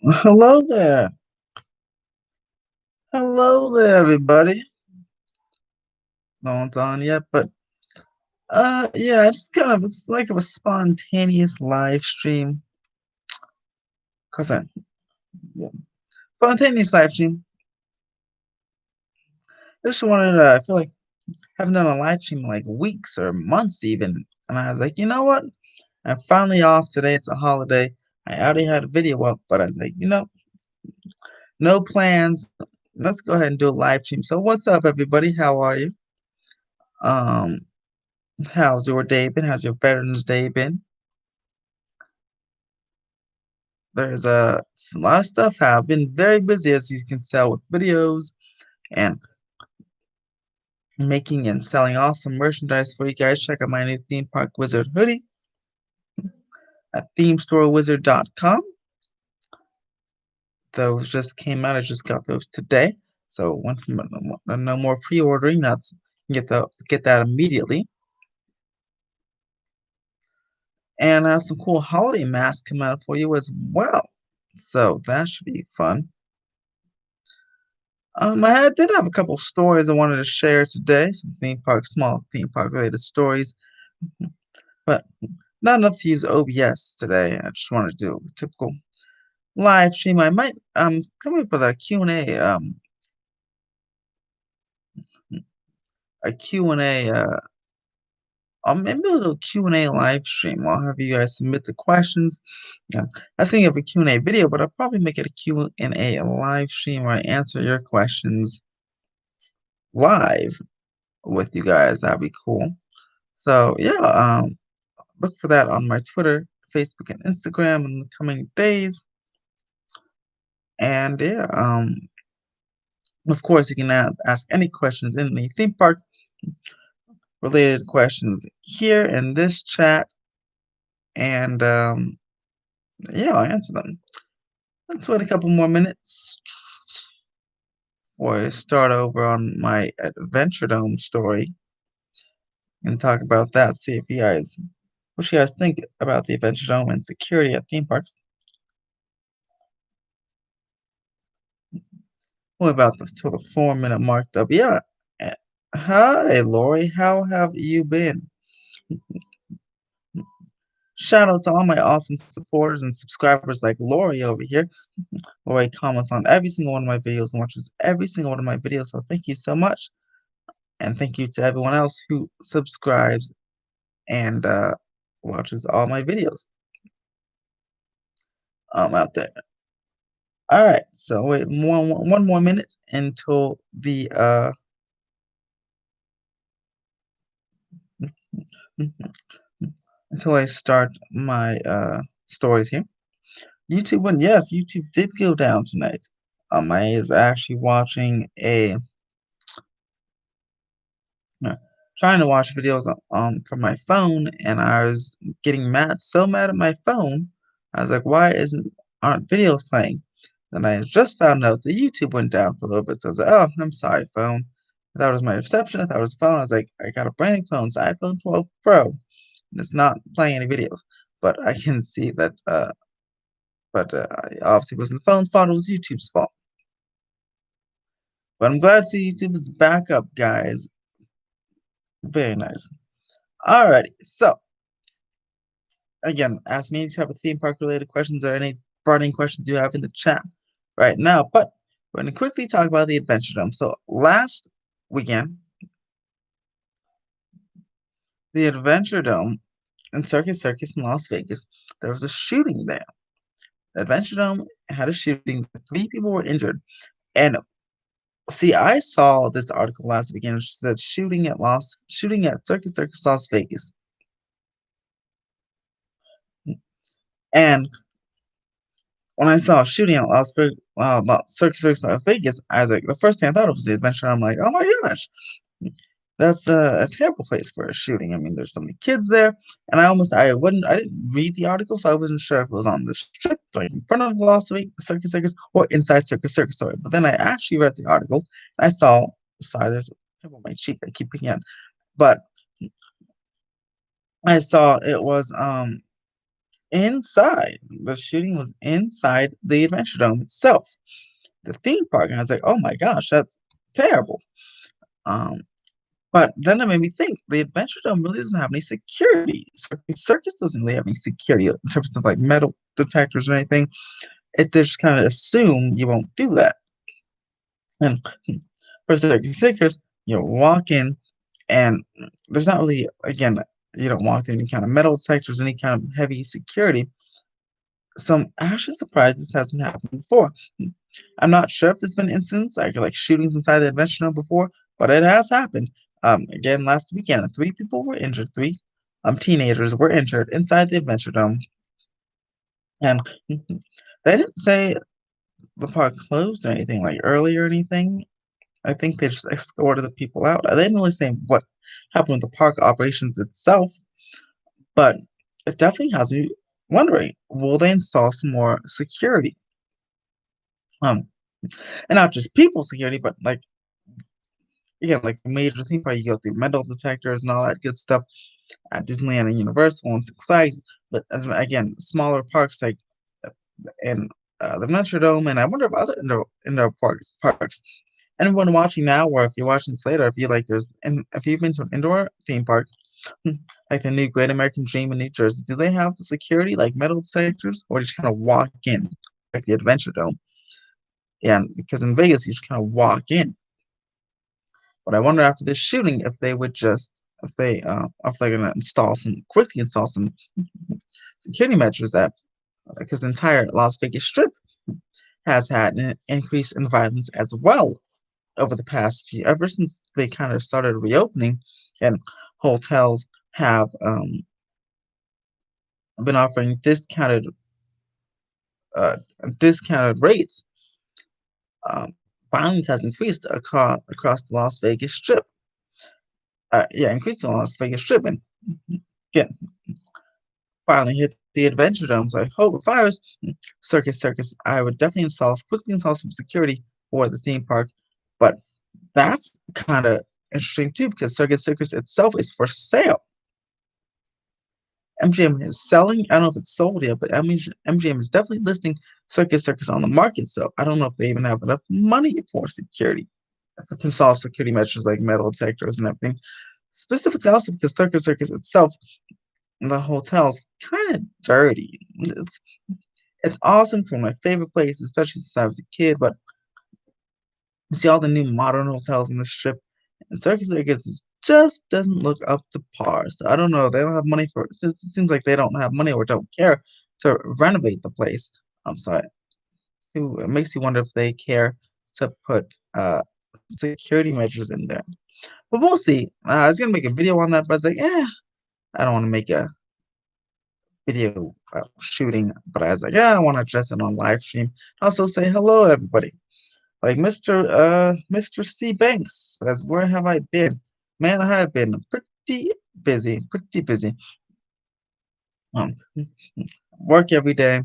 Hello there. Hello there, everybody. No one's on yet, but yeah, it's kind of it's like a spontaneous live stream. Cause I yeah, spontaneous live stream. I just wanted to. I feel like I haven't done a live stream in like weeks or months even, and I was like, you know what? I'm finally off today. It's a holiday. I already had a video up, but I was like, no plans. Let's go ahead and do a live stream. So what's up, everybody? How are you? Um, how's your day been? How's your Veterans Day been? There's a lot of stuff. I've been very busy, as you can tell, with videos and making and selling awesome merchandise for you guys. Check out my new theme park wizard hoodie at themestorewizard.com. Those just came out. I just got those today. So no more pre-ordering. That's get that immediately. And I have some cool holiday masks coming out for you as well. So that should be fun. I did have a couple stories I wanted to share today, some small theme park related stories, but not enough to use OBS today. I just wanted to do a typical live stream. I might come up with a Q&A, a Q&A, maybe a little Q&A live stream. I'll have you guys submit the questions. Yeah, I was thinking of a Q&A video, but I'll probably make it a Q&A live stream where I answer your questions live with you guys. That'd be cool. So yeah, look for that on my Twitter, Facebook, and Instagram in the coming days. And yeah, of course, you can ask any questions in the theme park related questions here in this chat, and yeah, I'll answer them. Let's wait a couple more minutes before I start over on my Adventure Dome story and talk about that. See if you guys, what you guys think about the Adventure Dome and security at theme parks. What about till the 4 minute mark though? But yeah. eh, Hi, Lori. How have you been? Shout out to all my awesome supporters and subscribers like Lori over here. Lori comments on every single one of my videos and watches every single one of my videos. So thank you so much. And thank you to everyone else who subscribes and watches all my videos out there. All right. So wait one more minute until the until I start my stories here. YouTube went, yes, YouTube did go down tonight. I is actually watching uh, trying to watch videos from my phone, and I was getting so mad at my phone. I was like, why aren't videos playing? Then I just found out the YouTube went down for a little bit, so I was like, oh, I'm sorry, phone. I thought it was my reception. I thought it was phone. I was like, I got a brand new phone, it's iPhone 12 Pro, and it's not playing any videos. But I can see that, obviously it wasn't the phone's fault. It was YouTube's fault. But I'm glad to see YouTube is back up, guys. Very nice. Alrighty, so again, ask me any type of theme park related questions or any burning questions you have in the chat right now. But we're going to quickly talk about the Adventure Dome. So last weekend, the Adventure Dome in Circus Circus in Las Vegas, there was a shooting there. The Adventure Dome had a shooting. 3 people were injured. And see, I saw this article last weekend which said shooting at Circus Circus Las Vegas. And when I saw shooting at Circus Circus Las Vegas, I was like, the first thing I thought of was the Adventure. I'm like, oh my gosh, that's a terrible place for a shooting. I mean, there's so many kids there, and I didn't read the article, so I wasn't sure if it was on the strip, like in front of Las Vegas Circus Circus, or inside Circus Circus. Sorry, but then I actually read the article, and I saw. Sorry, there's a pimple on my cheek. I keep picking at, but I saw it was inside. The shooting was inside the Adventure Dome itself, the theme park, and I was like, "Oh my gosh, that's terrible." Um, but then it made me think the Adventure Dome really doesn't have any security. Circus doesn't really have any security in terms of like metal detectors or anything. They just kind of assume you won't do that. And for Circus Circus, you walk in, and there's not really, again, you don't walk through any kind of metal detectors, any kind of heavy security. So I'm actually surprised this hasn't happened before. I'm not sure if there's been incidents like shootings inside the Adventure Zone before, but it has happened. Again, last weekend, 3 people were injured. Three teenagers were injured inside the Adventure Dome, and they didn't say the park closed or anything like early or anything. I think they just escorted the people out. They didn't really say what happened with the park operations itself, but it definitely has me wondering: will they install some more security? Um, and not just people security, but like again, like a major theme park, you go through metal detectors and all that good stuff at Disneyland and Universal and Six Flags. But again, smaller parks like uh, in the Metrodome, and I wonder about other indoor parks. Anyone watching now, or if you're watching this later, if you like, and if you've been to an indoor theme park, like the new Great American Dream in New Jersey, do they have security like metal detectors, or just kind of walk in like the Adventure Dome? Yeah, because in Vegas, you just kind of walk in. But I wonder after this shooting if they would just if they're gonna quickly install some security measures that because the entire Las Vegas Strip has had an increase in violence as well over the past few ever since they kind of started reopening and hotels have been offering uh, discounted rates. Um, Violence has increased across the Las Vegas Strip. Yeah, increased the Las Vegas Strip, and yeah, finally hit the Adventure Dome. So I hope if I was Circus, I would definitely quickly install some security for the theme park. But that's kind of interesting too because Circus itself is for sale. MGM is selling. I don't know if it's sold yet, but MGM is definitely listing Circus on the market. So I don't know if they even have enough money for security to install security measures like metal detectors and everything. Specifically, also because Circus itself, the hotel's kind of dirty. It's awesome. It's one of my favorite places, especially since I was a kid. But you see all the new modern hotels in the strip, and Circus just doesn't look up to par. So I don't know. They don't have money for since it seems like they don't have money or don't care to renovate the place. So it makes you wonder if they care to put security measures in there. But we'll see. I was gonna make a video on that, but I was like, I don't want to make a video shooting. But I was like, I want to address it on live stream. Also say hello, everybody. Like Mr. C. Banks says, "Where have I been? Man, I have been pretty busy. Um, work every day,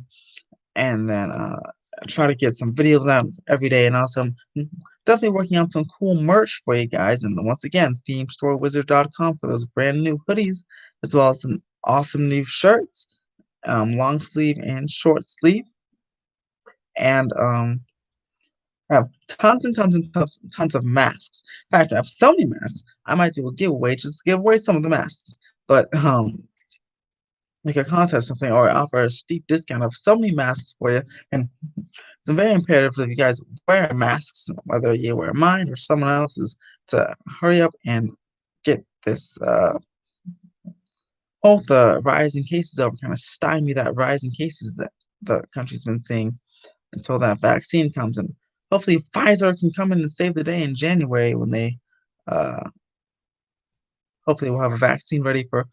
and then try to get some videos out every day, and also definitely working on some cool merch for you guys. And once again, themestorewizard.com for those brand new hoodies, as well as some awesome new shirts, long sleeve and short sleeve, and I have tons and tons and tons of masks. In fact, I have so many masks, I might do a giveaway just to give away some of the masks. But make a contest or something or offer a steep discount of so many masks for you. And it's very imperative that you guys wear masks, whether you wear mine or someone else's, to hurry up and get this both the rise in cases over, kind of stymie that rise in cases that the country's been seeing until that vaccine comes in. Hopefully, Pfizer can come in and save the day in January when they, uh, hopefully, we'll have a vaccine ready for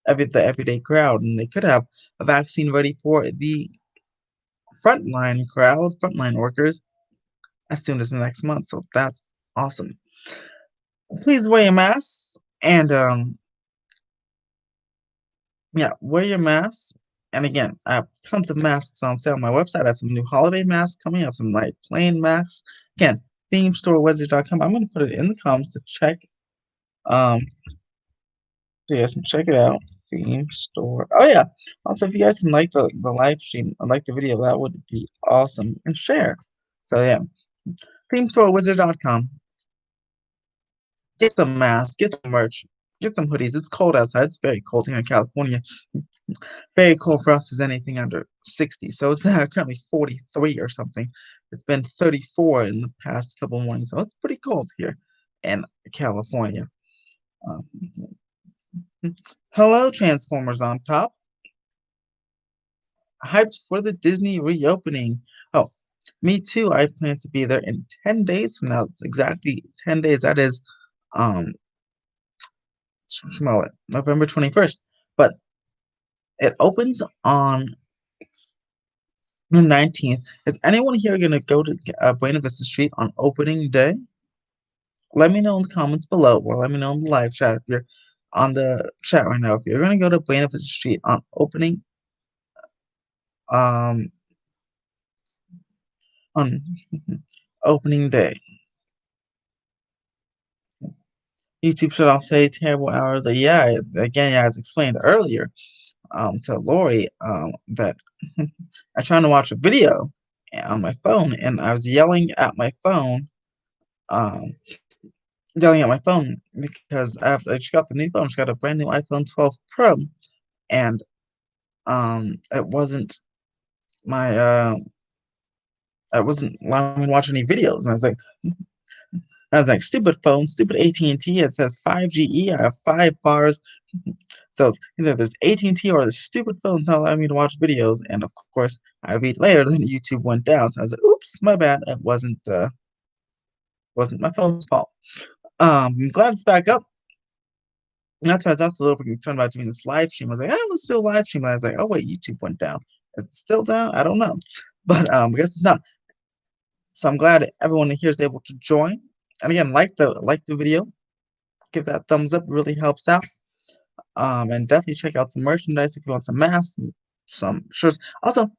the everyday crowd, and they could have a vaccine ready for the frontline workers as soon as the next month. So that's awesome. Please wear your masks and yeah, wear your masks. And again, I have tons of masks on sale on my website. I have some new holiday masks coming. I have some light plain masks. Again, themestorewizard.com. I'm going to put it in the comments to check. Um, so yes, check it out. theme store. Oh yeah. Also, if you guys can like the live stream or like the video, that would be awesome. And share. So yeah. ThemeStoreWizard.com. Get some masks, get some merch, get some hoodies. It's cold outside. It's very cold here in California. Very cold for us is anything under 60. So it's currently 43 or something. It's been 34 in the past couple mornings. So it's pretty cold here in California. Um, Hello, Transformers on top. Hyped for the Disney reopening. Oh, me too. I plan to be there in 10 days from now. It's exactly 10 days. That is um smell it, November 21st. But it opens on the 19th. Is anyone here gonna go to Buena Vista Street on opening day? Let me know in the comments below, or let me know in the live chat if you're on the chat right now. If you're gonna go to Buena Vista Street on um on opening day. YouTube shut off say terrible hours. Yeah, again, yeah, as explained earlier, to Lori, that I trying to watch a video on my phone and I was um, yelling at my phone because I just got the new phone. I just got a brand new iPhone 12 Pro, and it wasn't my I wasn't allowing me to watch any videos. And I was like, stupid phone, stupid AT&T. It says 5GE. I have 5 bars. So either there's AT&T or the stupid phone's not allowing me to watch videos. And of course, I read later that YouTube went down. So I was like, oops, my bad. It wasn't my phone's fault. I'm glad it's back up. That's why I was a little bit concerned about doing this live stream. I was like, oh, let's do a live stream. And I was like, oh wait, YouTube went down. It's still down? I don't know. But I guess it's not. So I'm glad everyone here is able to join. And again, like the video, give that thumbs up, it really helps out. And definitely check out some merchandise if you want some masks, some shirts. Also,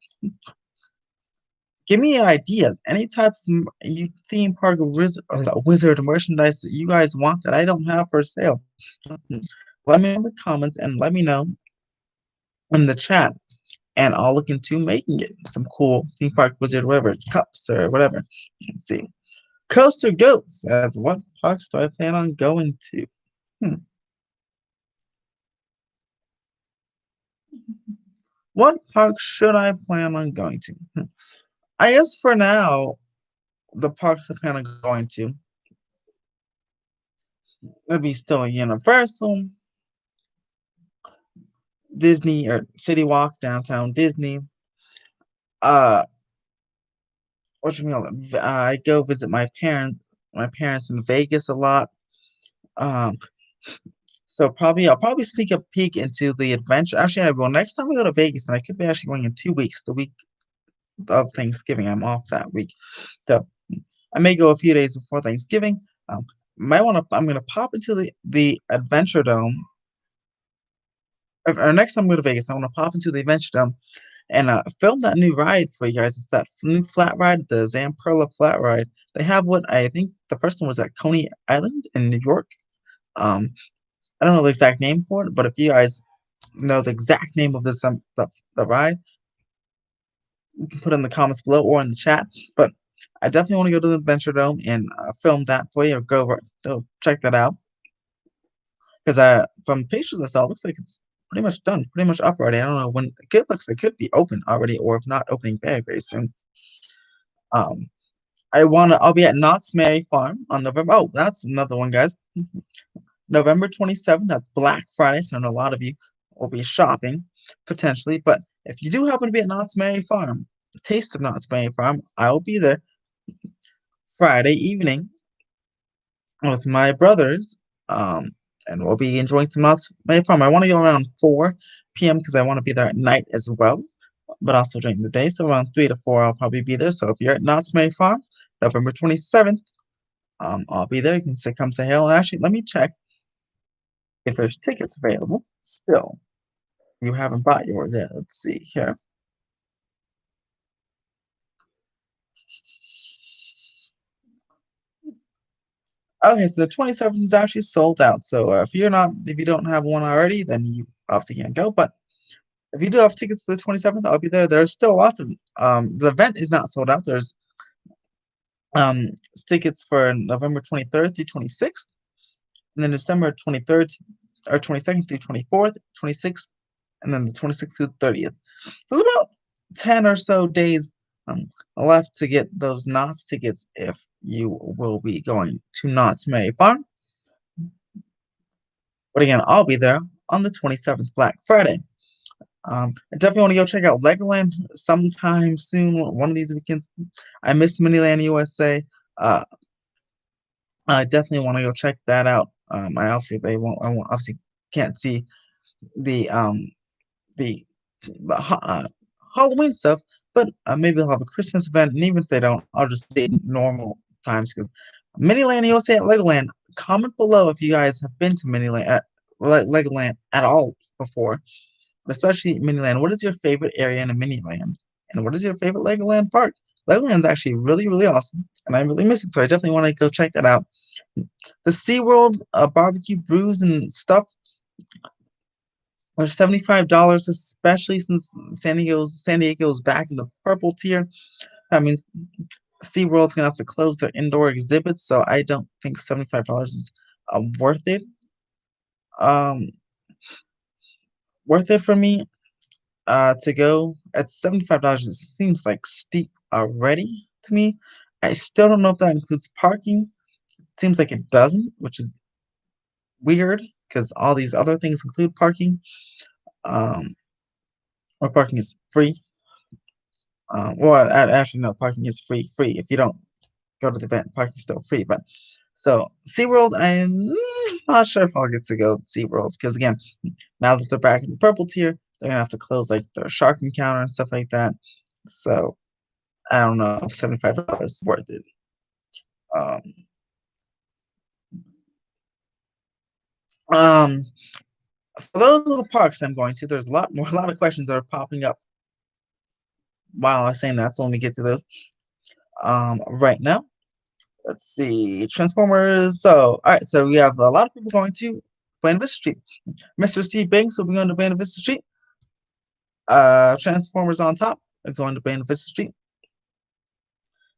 give me ideas. Any type of theme park wizard merchandise that you guys want that I don't have for sale. Let me know in the comments and let me know in the chat. And I'll look into making it some cool theme park wizard, whatever, cups or whatever. Let's see. Coaster Goats says, what parks do I plan on going to? Hmm. What park should I plan on going to? I guess for now, the parks I plan on going to would be still Universal, Disney, or City Walk, Downtown Disney. Uh, what you mean? I go visit my parents in Vegas a lot. Um, so I'll probably sneak a peek into the adventure. Actually, I will next time we go to Vegas, and I could be actually going in 2 weeks, the week of Thanksgiving. I'm off that week, so I may go a few days before Thanksgiving. Might want to. I'm gonna pop into the Adventure Dome. Or next time I go to Vegas, I want to pop into the Adventure Dome and film that new ride for you guys. It's that new flat ride, the Zamperla flat ride. They have what I think the first one was at Coney Island in New York. Um, I don't know the exact name for it, but if you guys know the exact name of this the ride, you can put it in the comments below or in the chat. But I definitely want to go to the Adventure Dome and film that for you. Or go check that out because from pictures I saw, it looks like it's pretty much done, pretty much up already. I don't know when it looks like it could be open already, or if not, opening very soon. Um, I'll be at Knott's Merry Farm on November. Oh, that's another one, guys. November 27th. That's Black Friday, so I know a lot of you will be shopping potentially. But if you do happen to be at Knott's Merry Farm, Taste of Knott's Berry Farm, I will be there Friday evening with my brothers, and we'll be enjoying some Knott's Berry Farm. I want to go around 4 p.m. because I want to be there at night as well, but also during the day. So around 3 to 4, I'll probably be there. So if you're at Knott's Berry Farm, November 27th, I'll be there. You can come say hello. And actually, let me check if there's tickets available still. You haven't bought yours yet. Let's see here. Okay, so the 27th is actually sold out. So if you don't have one already, then you obviously can't go. But if you do have tickets to the 27th, I'll be there. There's still lots of the event is not sold out. There's um tickets for November 23rd through 26th, and then December 23rd or 22nd through 24th, 26th, and then the 26th through 30th. So it's about 10 or so days um, left to get those Knott's tickets if you will be going to Knott's Merry Farm. But again, I'll be there on the 27th, Black Friday. I definitely want to go check out Legoland sometime soon, one of these weekends. I missed Miniland USA. Uh, I definitely want to go check that out. I won't obviously can't see the the Halloween stuff, but maybe they'll have a Christmas event, and even if they don't, I'll just see it in normal times because Miniland USA at Legoland. Comment below if you guys have been to Legoland at all before, especially Miniland. What is your favorite area in a Miniland, and what is your favorite Legoland park? Legoland's actually really, really awesome, and I really miss it, so I definitely want to go check that out. The SeaWorld barbecue brews and stuff are $75, especially since San Diego's back in the purple tier. That means SeaWorld's gonna have to close their indoor exhibits, so I don't think $75 is worth it. Um, worth it for me to go at $75. It seems like steep already to me. I still don't know if that includes parking. It seems like it doesn't, which is weird because all these other things include parking. Um, or parking is free. Actually, no, parking is free. If you don't go to the event, parking's still free. But so SeaWorld, I'm not sure if I'll get to go to SeaWorld because again, now that they're back in the purple tier, they're gonna have to close like their shark encounter and stuff like that. So I don't know if $75 is worth it. Um, um, so those are the parks I'm going to. There's a lot of questions that are popping up while I was saying that. So let me get to those. Right now. Let's see. Transformers. So, all right. So we have a lot of people going to Buena Vista Street. Mr. C. Banks will be going to Buena Vista Street. Transformers on top is going to Buena Vista Street.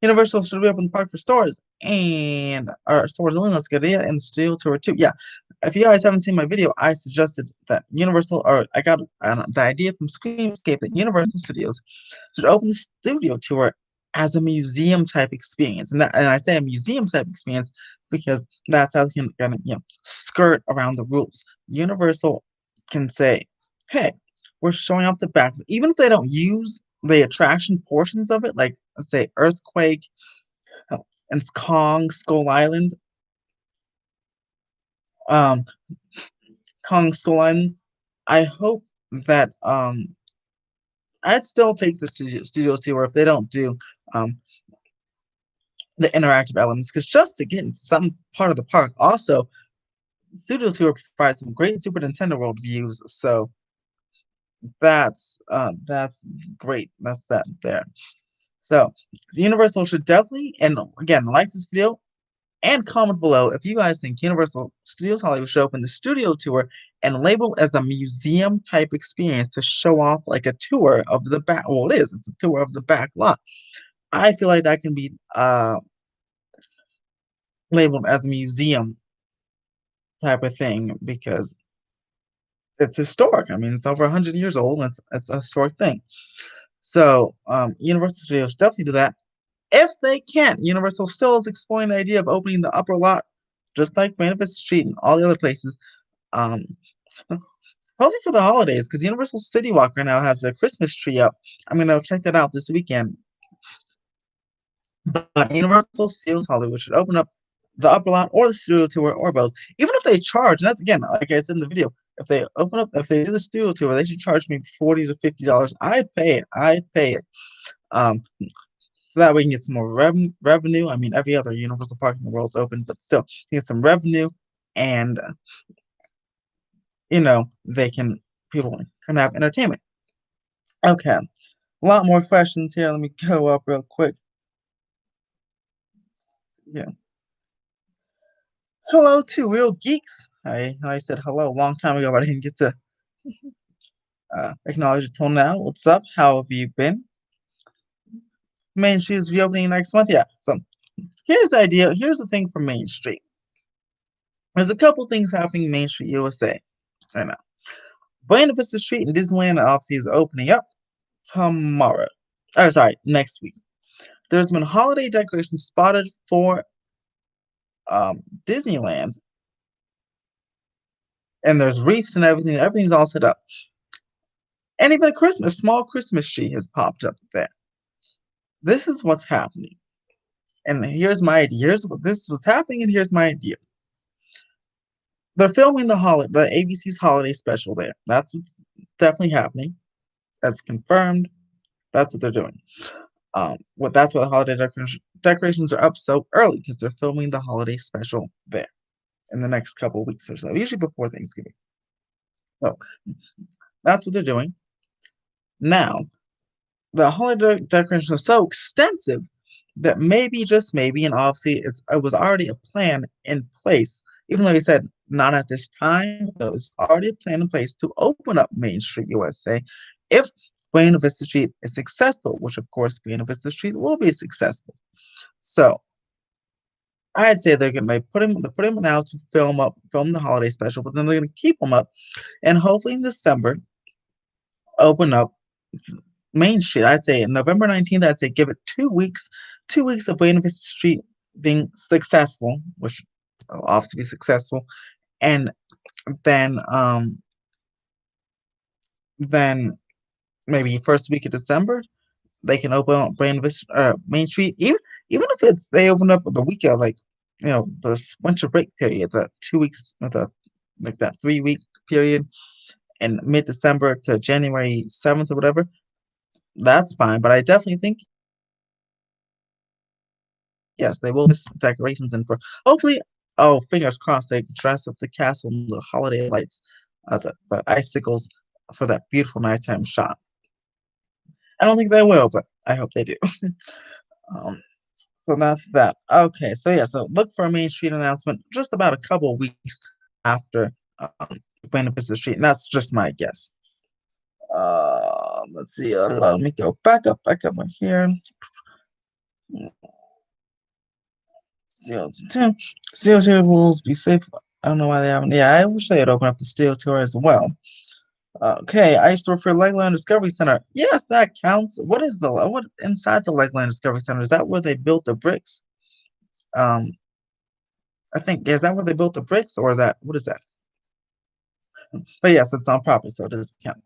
Universal should reopen the park for stores and or stores only. Let's get it. And Steel Tour 2. Yeah. If you guys haven't seen my video, I suggested that Universal, or I got the idea from Screamscape that Universal Studios should open the studio tour as a museum type experience. And I say a museum type experience because that's how they can kind of, skirt around the rules. Universal can say, hey, we're showing off the back, even if they don't use the attraction portions of it, like let's say Earthquake uh, and Kong Skull Island. Um, Kong Skull Island. I hope that I'd still take the studio tour if they don't do um the interactive elements, because just to get in some part of the park, also Studio Tour provides some great Super Nintendo World views, so that's great. That's that there. So Universal should definitely, and again, like this video and comment below if you guys think Universal Studios Hollywood should open the studio tour and label as a museum type experience to show off like a tour of the back. Well, it's a tour of the back lot. I feel like that can be labeled as a museum type of thing because it's historic. I mean, it's over 100 years old. And it's a historic thing. So Universal Studios definitely do that. If they can't, Universal still is exploring the idea of opening the upper lot, just like Manifest Street and all the other places. Um, hopefully for the holidays, because Universal City Walk right now has a Christmas tree up. I'm gonna check that out this weekend. But Universal Studios Hollywood should open up the upper lot or the studio tour or both. Even if they charge, and that's again, like I said in the video, if they do the studio tour, they should charge me $40 to $50. I'd pay it. I'd pay it. So that way we can get some more revenue. I mean, every other Universal park in the world's open, but still, to get some revenue, and they can people can have entertainment. Okay, a lot more questions here. Let me go up real quick. Yeah. Hello to real geeks. I said hello a long time ago, but I didn't get to acknowledge it till now. What's up? How have you been? Main Street is reopening next month. Yeah. So here's the idea. Here's the thing for Main Street. There's a couple things happening in Main Street, USA, right now. Buena Vista Street in Disneyland obviously is opening up tomorrow. Or sorry, next week. There's been holiday decorations spotted for Disneyland, and there's wreaths and everything. Everything's all set up. And even a small Christmas tree has popped up there. This is what's happening. And here's my idea. Here's what this is what's happening, and here's my idea. They're filming the ABC's holiday special there. That's what's definitely happening. That's confirmed. That's what they're doing. That's why the holiday decorations are up so early because they're filming the holiday special there in the next couple weeks or so, usually before Thanksgiving. So that's what they're doing. Now, the holiday decorations are so extensive that maybe, just maybe, and obviously it was already a plan in place, even though he said not at this time, there was already a plan in place to open up Main Street USA if Buena Vista Street is successful, which of course Buena Vista Street will be successful. So I'd say they put him now to film the holiday special, but then they're gonna keep him up and hopefully in December open up Main Street. I'd say November 19th, I'd say give it 2 weeks, 2 weeks of Buena Vista Street being successful, which will obviously be successful, and then then maybe first week of December they can open up Buena Vista Main Street. Even if they open up the week of the winter break period, the 2 weeks or the like that 3 week period in mid December to January 7th or whatever, that's fine. But I definitely think yes, they will miss decorations and for hopefully, oh, fingers crossed, they dress up the castle in the holiday lights, the icicles for that beautiful nighttime shot. I don't think they will, but I hope they do. Um, so that's that. Okay, so yeah, so look for a Main Street announcement just about a couple of weeks after Buena Vista Street, and that's just my guess. Let's see. Let me go back up right here. 0 to 10. Steel tour rules be safe. I don't know why they haven't. Yeah, I wish they had opened up the steel tour as well. Okay, I used to work for Legoland Discovery Center. Yes, that counts. What inside the Legoland Discovery Center? Is that where they built the bricks? Um, I think is that where they built the bricks, or is that what is that? But yes, it's on property, so it doesn't count.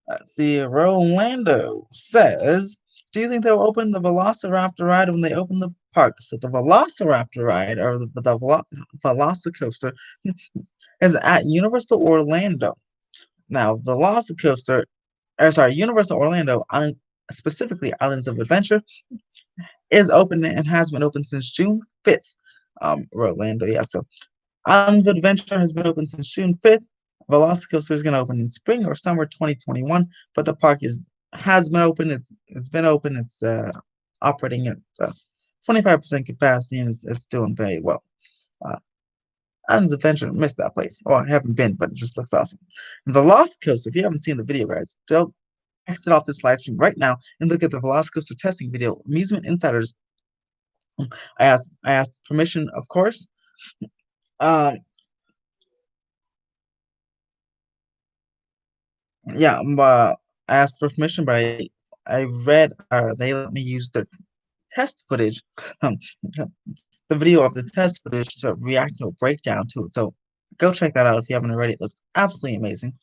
Let's see. Rolando says, "Do you think they'll open the Velociraptor ride when they open the park?" So the Velociraptor ride, or the Velocicoaster, is at Universal Orlando. Now, Velocicoaster, or sorry, Universal Orlando, specifically Islands of Adventure, is open and has been open since June 5th. Orlando, yeah. So Islands of Adventure has been open since June 5th. Velocicoaster is going to open in spring or summer 2021, but the park has been open. It's been open. It's operating at 25% capacity, and it's doing very well. Uh, Islands of Adventure, missed that place. Oh, I haven't been, but it just looks awesome. And the Lost Coaster, if you haven't seen the video, guys, don't exit off this live stream right now and look at the Velocicoaster testing video. Amusement Insiders. I asked permission, of course. Um, yeah, I asked for permission, but I read they let me use the test footage, um, the video of the test footage to react to a breakdown to it. So go check that out if you haven't already. It looks absolutely amazing.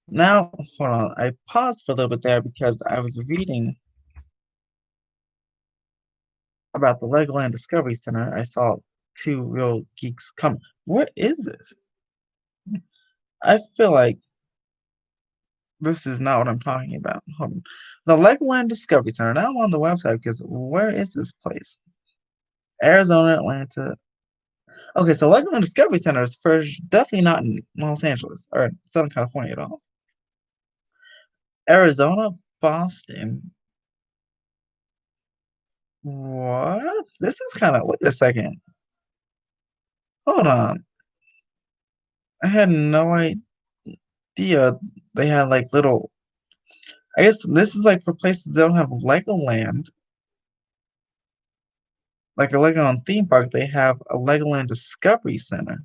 Now, hold on. I paused for a little bit there because I was reading about the Legoland Discovery Center. I saw two real geeks come. What is this? I feel like this is not what I'm talking about. Hold on. The Legoland Discovery Center. Now I'm on the website because where is this place? Arizona, Atlanta. Okay, so Legoland Discovery Center is first definitely not in Los Angeles or Southern California at all. Arizona, Boston. What? This is kind of, wait a second. Hold on. I had no idea they had like little. I guess this is like for places that don't have Legoland, like a Legoland theme park. They have a Legoland Discovery Center,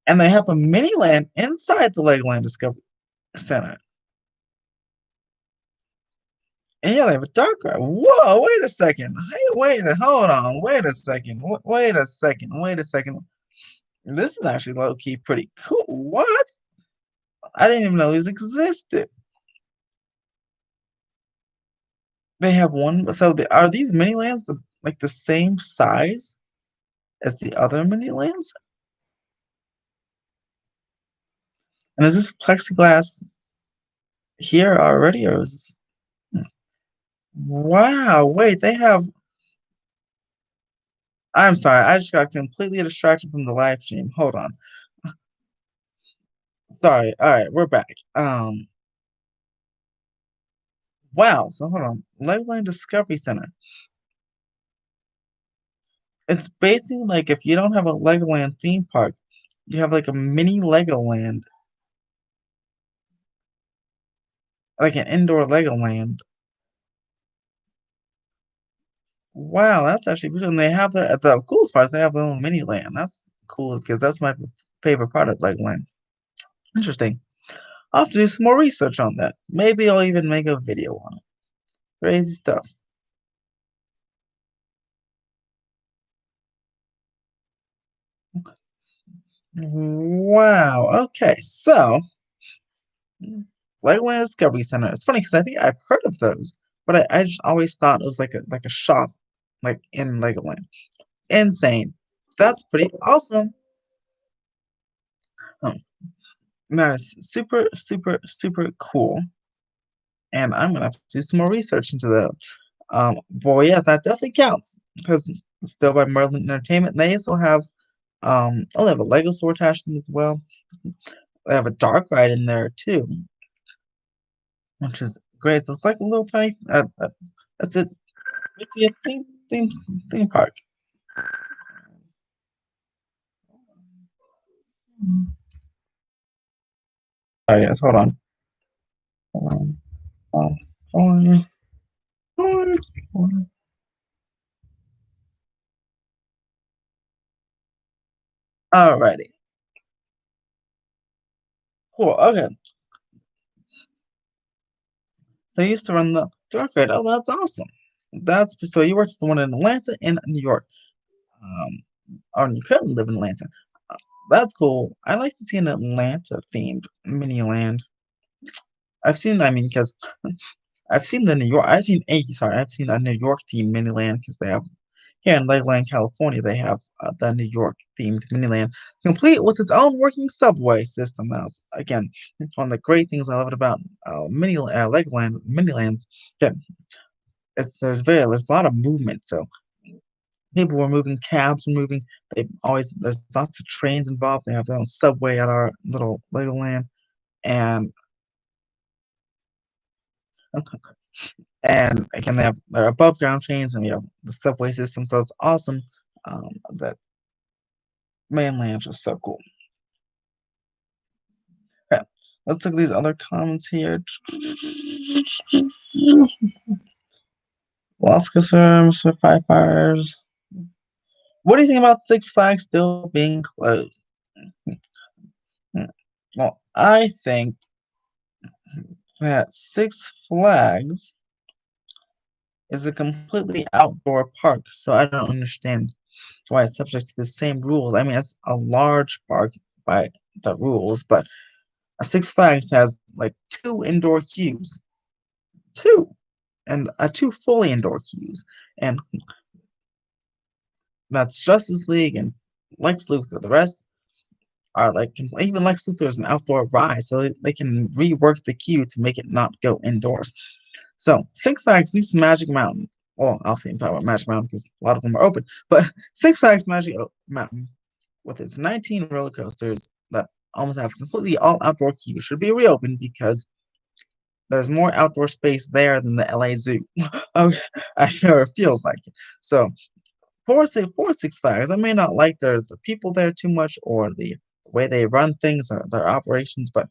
and they have a mini land inside the Legoland Discovery Center. And yeah, they have a dark ride. Whoa, wait a second. Hey, hold on. Wait a second. Wait a second. Wait a second. This is actually low key pretty cool. What? I didn't even know these existed. They have one. So are these mini lands like the same size as the other mini lands? And is this plexiglass here already, or is this... Wow, wait, they have. I'm sorry, I just got completely distracted from the live stream. Hold on. Sorry. All right, we're back. Wow. So hold on. Legoland Discovery Center. It's basically like if you don't have a Legoland theme park, you have like a mini Legoland, like an indoor Legoland. Wow, that's actually good. And they have the coolest part is they have their own mini land. That's cool because that's my favorite part of Legoland. Interesting. I'll have to do some more research on that. Maybe I'll even make a video on it. Crazy stuff. Wow. Okay, so Legoland Discovery Center. It's funny because I think I've heard of those, but I just always thought it was like a shop, like in Legoland. Insane. That's pretty awesome. Oh, nice. Super, super, super cool. And I'm gonna have to do some more research into that. Boy, yeah, that definitely counts because it's still by Merlin Entertainment. They also have oh, they have a Lego store attached to them as well. They have a dark ride in there too, which is great. So it's like a little tiny. That's it. It's a theme park. Oh yes, hold on. Hold on. Hold on. Hold on. Alrighty. Cool. Okay. So you used to run the dark ride. Oh, that's awesome. That's so you worked at the one in Atlanta and New York. Um, or you couldn't live in Atlanta. Uh, That's cool. I like to see an Atlanta themed mini land. I've seen, I mean, because I've seen the New York, I've seen a, sorry, I've seen a New York themed mini land because they have here in Lakeland, California, they have the New York themed mini land, complete with its own working subway system. Now, again, it's one of the great things I love about Legoland mini lands that there's a lot of movement. So people were moving, cabs were moving. There's lots of trains involved. They have their own subway at our little Legoland, and and again they have their above ground trains, and we have the subway system. So it's awesome. That mainland's just so cool. Yeah. Let's look at these other comments here. Lost concerns for firefighters. What do you think about Six Flags still being closed? Well, I think that Six Flags is a completely outdoor park, so I don't understand why it's subject to the same rules. I mean, it's a large park by the rules, but Six Flags has like two indoor queues, two, and two fully indoor queues, and that's Justice League and Lex Luthor. The rest are like even Lex Luthor is an outdoor ride, so they can rework the queue to make it not go indoors. So Six Flags, these Magic Mountain. Well, I'll see talk about Magic Mountain because a lot of them are open. But Six Flags Magic Mountain, with its 19 roller coasters that almost have completely all outdoor queues, should be reopened because there's more outdoor space there than the LA Zoo. Okay, I know it feels like it. So for Six Flags, I may not like the people there too much or the way they run things or their operations, but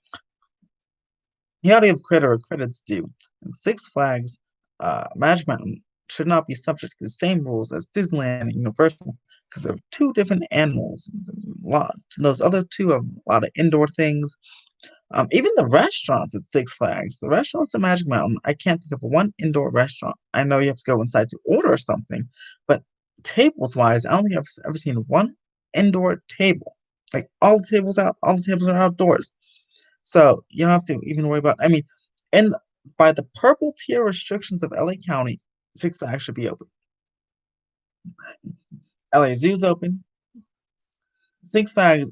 you gotta give credit where credit's due. And Six Flags, Magic Mountain should not be subject to the same rules as Disneyland and Universal because they're two different animals. Those other two have a lot of indoor things. Even the restaurants at Six Flags, the restaurants at Magic Mountain, I can't think of one indoor restaurant. I know you have to go inside to order something, but tables wise, I don't think I've ever seen one indoor table. Like all the tables are outdoors. So you don't have to even worry about. I mean, and by the purple tier restrictions of LA County, Six Flags should be open. LA Zoo's open. Six Flags,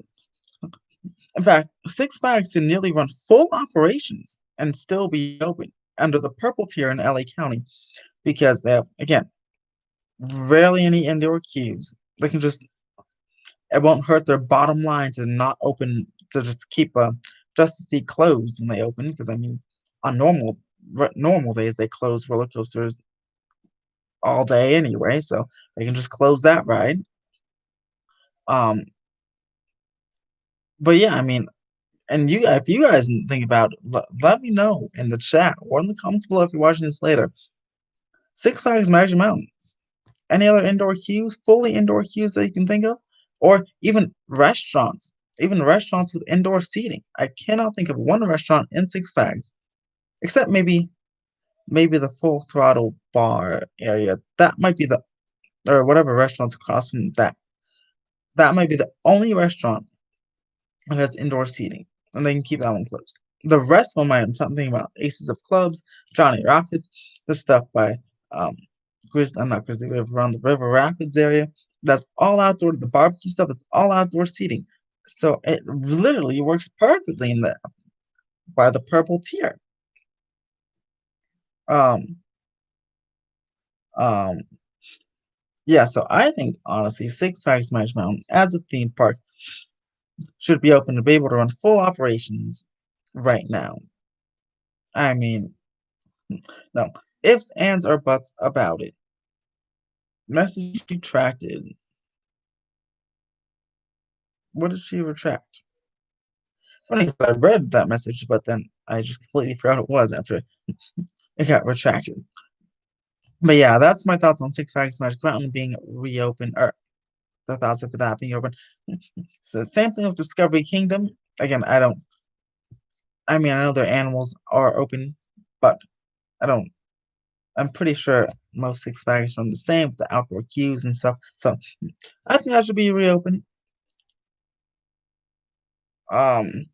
in fact, Six Flags can nearly run full operations and still be open under the purple tier in LA County because they have, again, rarely any indoor queues. They can just, it won't hurt their bottom line to not open, to just keep Justice League closed when they open. Because, I mean, on normal days, they close roller coasters all day anyway, so they can just close that ride. Um, but yeah, I mean, and if you guys think about it, let me know in the chat or in the comments below if you're watching this later. Six Flags Magic Mountain. Any other indoor queues, fully indoor queues that you can think of? Or even restaurants with indoor seating. I cannot think of one restaurant in Six Flags, except maybe the Full Throttle bar area. That might be the or whatever restaurants across from that. That might be the only restaurant that has indoor seating, and they can keep that one closed. The rest of them, I'm thinking about Aces of Clubs, Johnny Rockets, the stuff by I'm not Grizzly River, around the River Rapids area. That's all outdoor. The barbecue stuff, it's all outdoor seating. So it literally works perfectly in the by the purple tier. Um, um, yeah, so I think honestly, Six Flags Magic Mountain as a theme park should be open to be able to run full operations right now. I mean, no ifs, ands, or buts about it. Message retracted. What did she retract? Funny 'cause I read that message, but then I just completely forgot what it was after it got retracted. But yeah, that's my thoughts on Six Flags Magic Mountain being reopened, or the thoughts of that being open. So same thing with Discovery Kingdom. Again, I mean, I know their animals are open, but I don't. I'm pretty sure most Six Flags run the same with the outdoor queues and stuff. So I think that should be reopened. Um,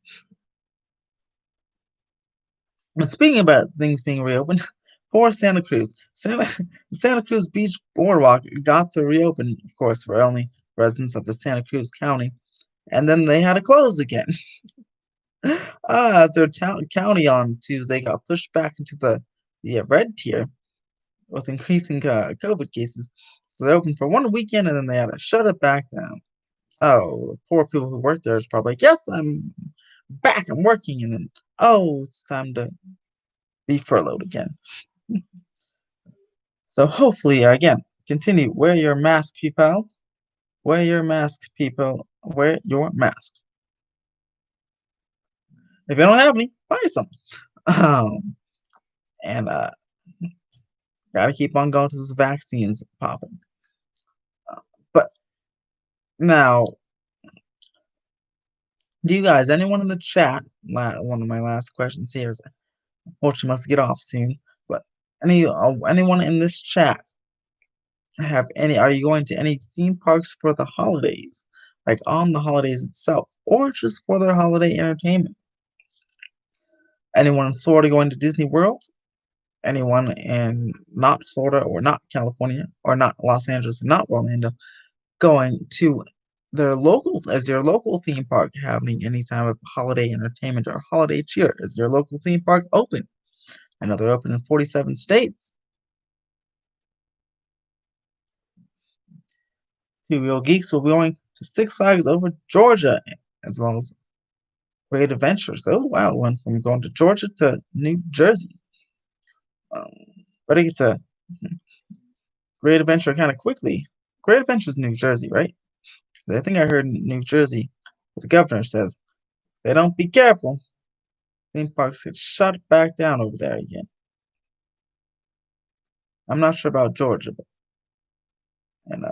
but speaking about things being reopened, poor Santa Cruz. Santa Cruz Beach Boardwalk got to reopen, of course, for only residents of the Santa Cruz County, and then they had to close again. Their county on Tuesday got pushed back into the red tier with increasing COVID cases. So they opened for one weekend and then they had to shut it back down. Oh, the poor people who work there is probably like, yes, I'm back, I'm working, and then oh, it's time to be furloughed again. So hopefully, again, continue. Wear your mask, people. Wear your mask, people. Wear your mask. If you don't have any, buy some. Um, and gotta keep on going to those vaccines popping. But now, do you guys, anyone in the chat? One of my last questions here is, unfortunately, must get off soon. But anyone in this chat have any? Are you going to any theme parks for the holidays, like on the holidays itself, or just for their holiday entertainment? Anyone in Florida going to Disney World? Anyone in not Florida or not California or not Los Angeles, not Orlando, going to their local theme park having any type of holiday entertainment or holiday cheer? Is your local theme park open? I know they're open in 47 states. Two Real Geeks will be going to Six Flags over Georgia, as well as Great Adventures. Oh wow, went from going to Georgia to New Jersey. Um, but I get to Great Adventure kind of quickly. Great Adventure's New Jersey, right? I think I heard in New Jersey, the governor says, they don't be careful, theme parks get shut back down over there again. I'm not sure about Georgia, but in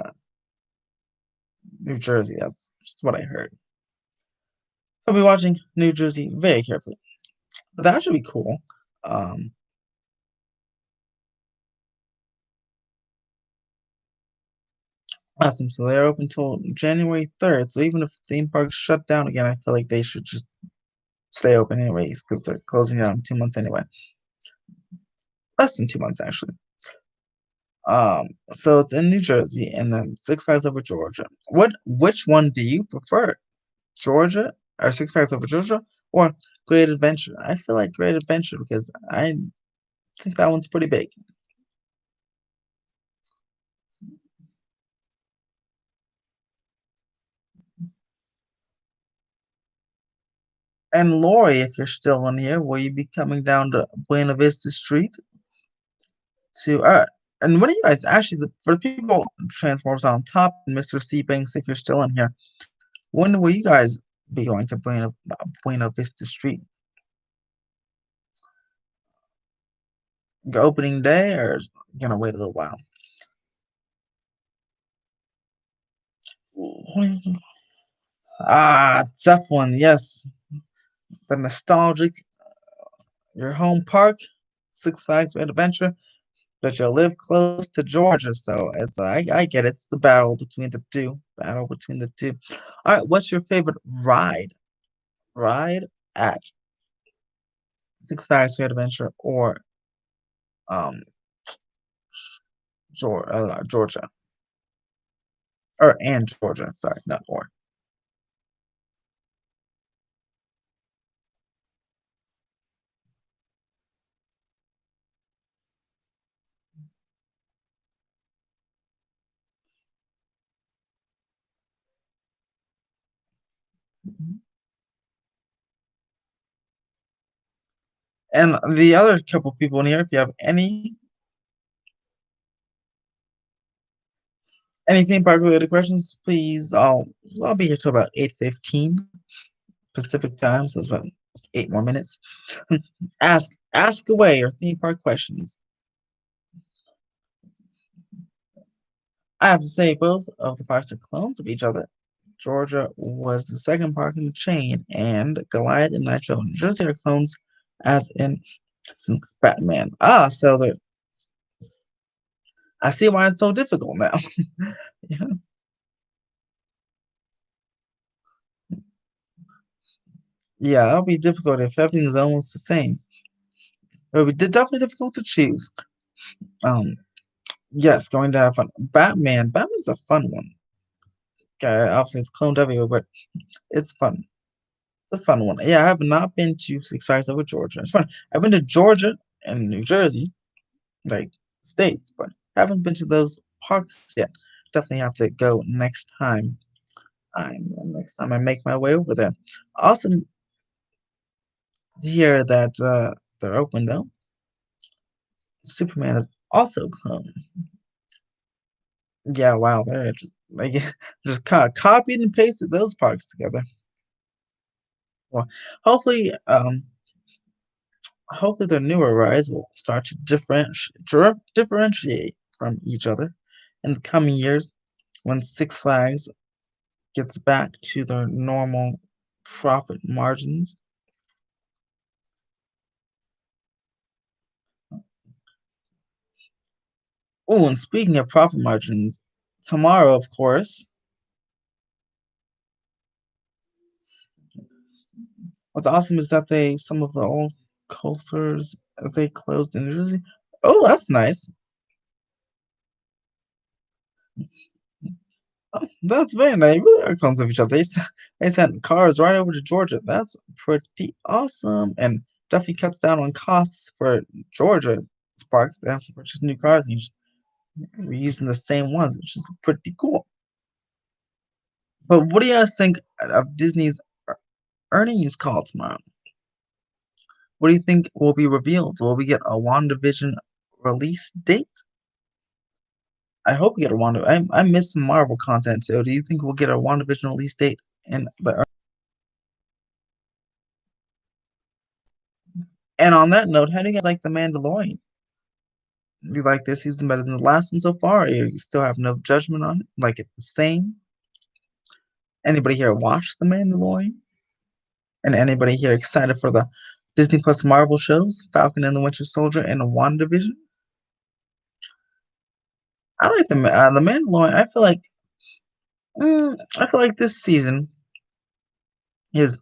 New Jersey, that's just what I heard. I'll be watching New Jersey very carefully. But that should be cool. Um, awesome. So they're open till January 3rd. So even if theme parks shut down again, I feel like they should just stay open anyways because they're closing down in 2 months anyway. Less than 2 months actually. So it's in New Jersey and then Six Flags Over Georgia. Which one do you prefer? Georgia or Six Flags Over Georgia or Great Adventure? I feel like Great Adventure because I think that one's pretty big. And Lori, if you're still in here, will you be coming down to Buena Vista Street to and what do you guys actually for the people Transformers on top and Mr. C Banks if you're still in here, when will you guys be going to Buena Vista Street? The opening day or gonna wait a little while? Tough one, yes. The nostalgic, your home park, Six Flags Great Adventure, but you live close to Georgia, so it's I get it. It's the battle between the two. Battle between the two. All right, what's your favorite ride? Ride at Six Flags Great Adventure or um Georgia or and Georgia? Sorry, not or. And the other couple people in here, if you have any theme park related questions, please. I'll be here till about 8:15 Pacific time, so it's about 8 more minutes. Ask away your theme park questions. I have to say both of the parks are clones of each other. Georgia was the second park in the chain, and Goliath and Nitro and New Jersey are clones, as in Batman. So I see why it's so difficult now. Yeah, yeah, it'll be difficult if everything's almost the same. It'll be definitely difficult to choose. Um, yes, going to have fun. Batman's a fun one. Okay, obviously it's cloned everywhere, but it's fun. It's a fun one. Yeah, I have not been to Six Flags Over Georgia. It's fun. I've been to Georgia and New Jersey, like states, but haven't been to those parks yet. Definitely have to go next time I make my way over there. Awesome to hear that they're open though. Superman is also cloned. Yeah, wow, they're just like just copied and pasted those parks together. Well, hopefully, hopefully the newer rides will start to differentiate from each other in the coming years when Six Flags gets back to their normal profit margins. Oh, and speaking of profit margins, tomorrow, of course, what's awesome is that some of the old coasters they closed in New Jersey. Oh, that's nice. Oh, that's very nice. They really are clones of each other. They sent cars right over to Georgia. That's pretty awesome, and definitely cuts down on costs for Georgia Sparks. They have to purchase new cars and just reusing the same ones, which is pretty cool. But what do you guys think of Disney's earnings call tomorrow? What do you think will be revealed? Will we get a WandaVision release date? I hope we get a Wanda. I miss some Marvel content too. Do you think we'll get a WandaVision release date in the? And on that note, how do you guys like The Mandalorian? Do you like this season better than the last one so far? Or you still have no judgment on it? Like it the same? Anybody here watch The Mandalorian? And anybody here excited for the Disney Plus Marvel shows, Falcon and the Winter Soldier and WandaVision? I like the Mandalorian. I feel like this season is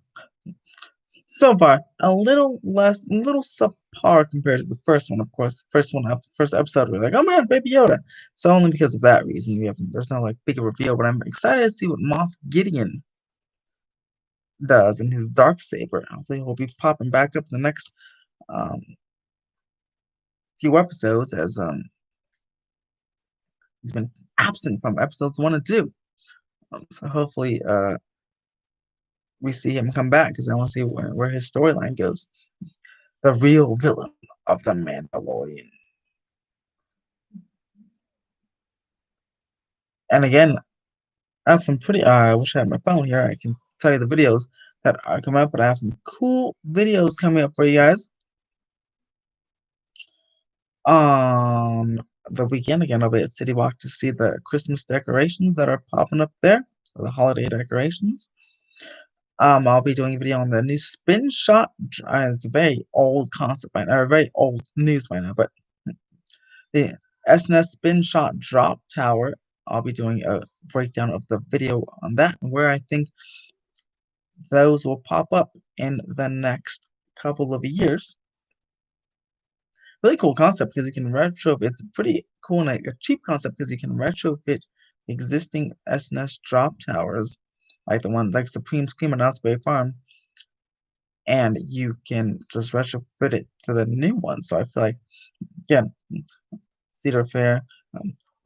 so far a little subpar compared to the first one. Of course, first episode, we're like, oh my god, Baby Yoda. So only because of that reason, there's no like big reveal. But I'm excited to see what Moff Gideon does in his dark saber. Hopefully, he'll be popping back up in the next um, few episodes as he's been absent from episodes 1 and 2. So hopefully, we see him come back because I want to see where his storyline goes. The real villain of the Mandalorian. And again, I have some pretty. I wish I had my phone here. I can tell you the videos that are coming up, but I have some cool videos coming up for you guys. On the weekend, again, I'll be at City Walk to see the Christmas decorations that are popping up there, or the holiday decorations. I'll be doing a video on the new spin shot. It's a very old concept by now, or very old news by now, but the SNS spin shot drop tower. I'll be doing a breakdown of the video on that, where I think those will pop up in the next couple of years. Really cool concept because you can retrofit. It's pretty cool and a cheap concept because you can retrofit existing SNS drop towers, like the ones like Supreme Scream and Osprey Farm, and you can just retrofit it to the new one. So I feel like, again, Cedar Fair,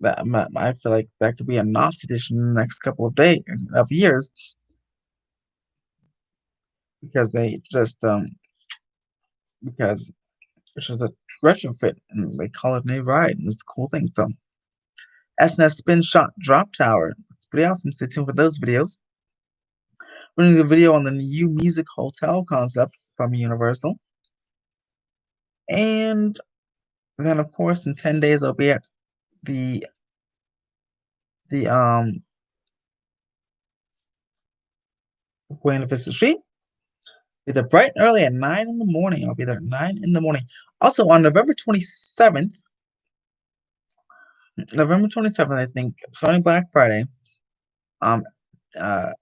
that I feel like that could be a NOS edition in the next couple of years because they just because it's just a retrofit and they call it a new ride and it's a cool thing. So SNS Spin Shot Drop Tower. It's pretty awesome. Stay tuned for those videos. We're doing a video on the new music hotel concept from Universal. And then of course in 10 days I'll be at the Buena Vista Street. Be there bright and early at 9 in the morning. I'll be there at 9 in the morning. Also on November 27th, I think, starting Black Friday, um, uh,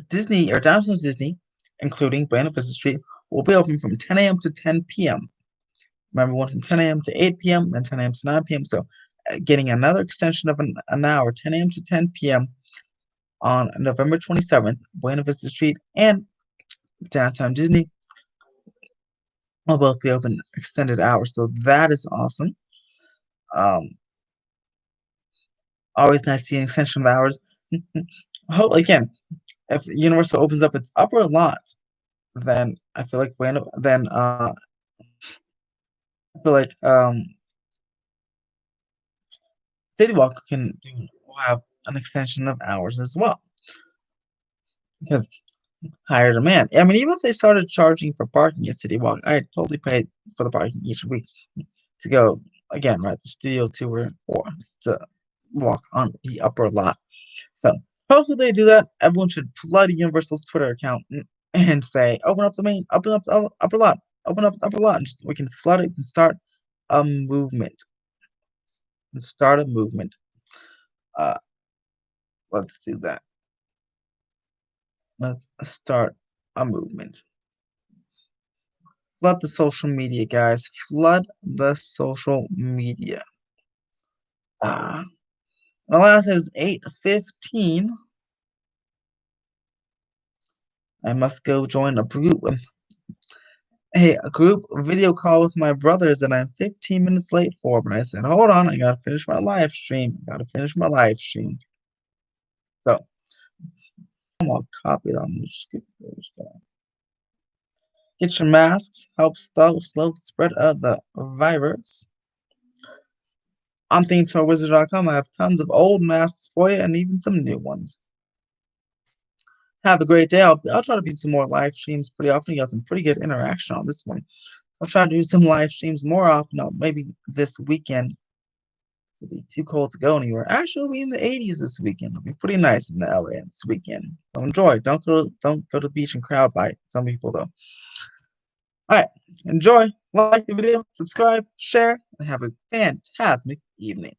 Disney or Downtown Disney, including Buena Vista Street, will be open from 10 a.m. to 10 p.m. Remember, one from 10 a.m. to 8 p.m., then 10 a.m. to 9 p.m. So, getting another extension of an hour, 10 a.m. to 10 p.m. on November 27th, Buena Vista Street and Downtown Disney will both be open extended hours. So that is awesome. Always nice seeing extension of hours. Again, if Universal opens up its upper lot, then I feel like I feel like City Walk will have an extension of hours as well because higher demand. I mean, even if they started charging for parking at City Walk, I'd totally pay for the parking each week to go again, right? The studio tour or to walk on the upper lot. So hopefully they do that. Everyone should flood Universal's Twitter account and say, open up the upper lot, open up the upper lot, and just, we can flood it and start a movement. Uh, let's do that. Let's start a movement. Flood the social media, guys. Flood the social media. The last is 8:15. I must go join a group. A group video call with my brothers that I'm 15 minutes late for. But I said, hold on, I gotta finish my live stream. So I'll copy them. Get your masks. Help slow the spread of the virus. On ThemeStarWizard.com, I have tons of old masks for you and even some new ones. Have a great day. I'll try to do some more live streams pretty often. You got some pretty good interaction on this one. I'll try to do some live streams more often, maybe this weekend. It'll be too cold to go anywhere. Actually, it'll be in the 80s this weekend. It'll be pretty nice in the LA this weekend. So enjoy. Don't go to the beach and crowd by some people though. All right, enjoy. Like the video, subscribe, share, and have a fantastic evening.